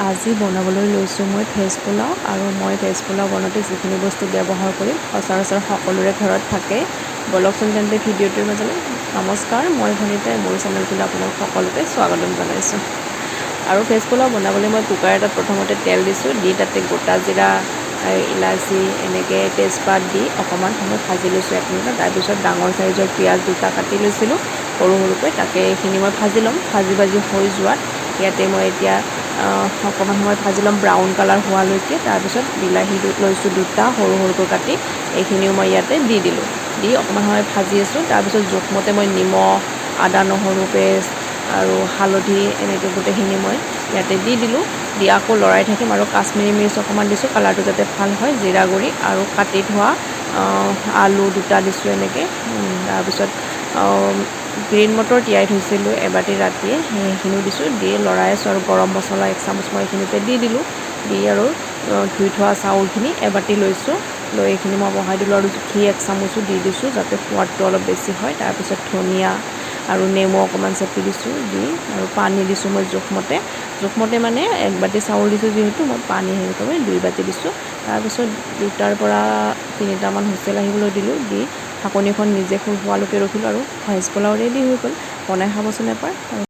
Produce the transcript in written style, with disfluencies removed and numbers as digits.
আজি বনাবলৈ লৈছোঁ মই ভেজ পোলাও আৰু মই ভেজ পোলাও বনাওঁতে যিখিনি বস্তু ব্যৱহাৰ কৰিম সচৰাচৰ সকলোৰে ঘৰত থাকে। বলকচোন তেন্তে ভিডিঅ'টোৰ মাজলৈ। নমস্কাৰ, মই ভনিতাই মোৰ চেনেলটোলৈ আপোনালোক সকলোকে স্বাগতম জনাইছোঁ। আৰু ভেজ পোলাও বনাবলৈ মই কুকাৰ এটাত প্ৰথমতে তেল দিছোঁ, দি তাতে গোটা জিৰা, ইলাচি এনেকৈ তেজপাত দি অকণমান সময় ভাজি লৈছোঁ 1 মিনিট। তাৰপিছত ডাঙৰ চাইজৰ পিঁয়াজ 2টা কাটি লৈছিলোঁ সৰু সৰুকৈ, তাকে এইখিনি মই ভাজি ল'ম। ভাজি হৈ যোৱাত ইয়াতে মই এতিয়া অকণমান সময় ভাজি ল'ম ব্ৰাউন কালাৰ হোৱালৈকে। তাৰপিছত বিলাহী লৈছোঁ 2টা সৰু সৰুকৈ কাটি, এইখিনিও মই ইয়াতে দি দিলোঁ। দি অকণমান সময় ভাজি আছোঁ। তাৰপিছত জোখমতে মই নিমখ, আদা নহৰু পেষ্ট আৰু হালধি এনেকৈ গোটেইখিনি মই ইয়াতে দি দিলোঁ। দি আকৌ লৰাই থাকিম আৰু কাশ্মীৰী মিৰ্চ অকণমান দিছোঁ কালাৰটো যাতে ভাল হয়। জিৰা গুড়ি আৰু কাটি থোৱা আলু 2টা দিছোঁ এনেকৈ। তাৰপিছত গ্ৰীণ মটৰ তিয়াই থৈছিলোঁ এবাটি ৰাতিয়ে, সেইখিনিও দিছোঁ। দি লৰাই আছোঁ আৰু গৰম মছলা 1 চামুচ মই এইখিনিতে দি দিলোঁ। দি আৰু ধুই থোৱা চাউলখিনি এবাটি লৈছোঁ, লৈ এইখিনি মই বহাই দিলোঁ আৰু ঘি 1 চামুচো দি দিছোঁ যাতে সোৱাদটো অলপ বেছি হয়। তাৰপিছত ধনিয়া আৰু নেমু অকণমান চেপি দিছোঁ, দি আৰু পানী দিছোঁ মই জোখমতে মানে 1 বাটি চাউল দিছোঁ যিহেতু মই পানী সেইকাৰণে 2 বাটি দিছোঁ। তাৰপিছত 2টাৰ পৰা 3টামান হুইচেল আহিবলৈ দিলোঁ। দি ঢাকনিখন নিজে খোল হোৱালৈকে ৰখিলোঁ আৰু ভেজ পোলাও ৰেডি হৈ গ'ল। বনাই খাবচোন এবাৰ।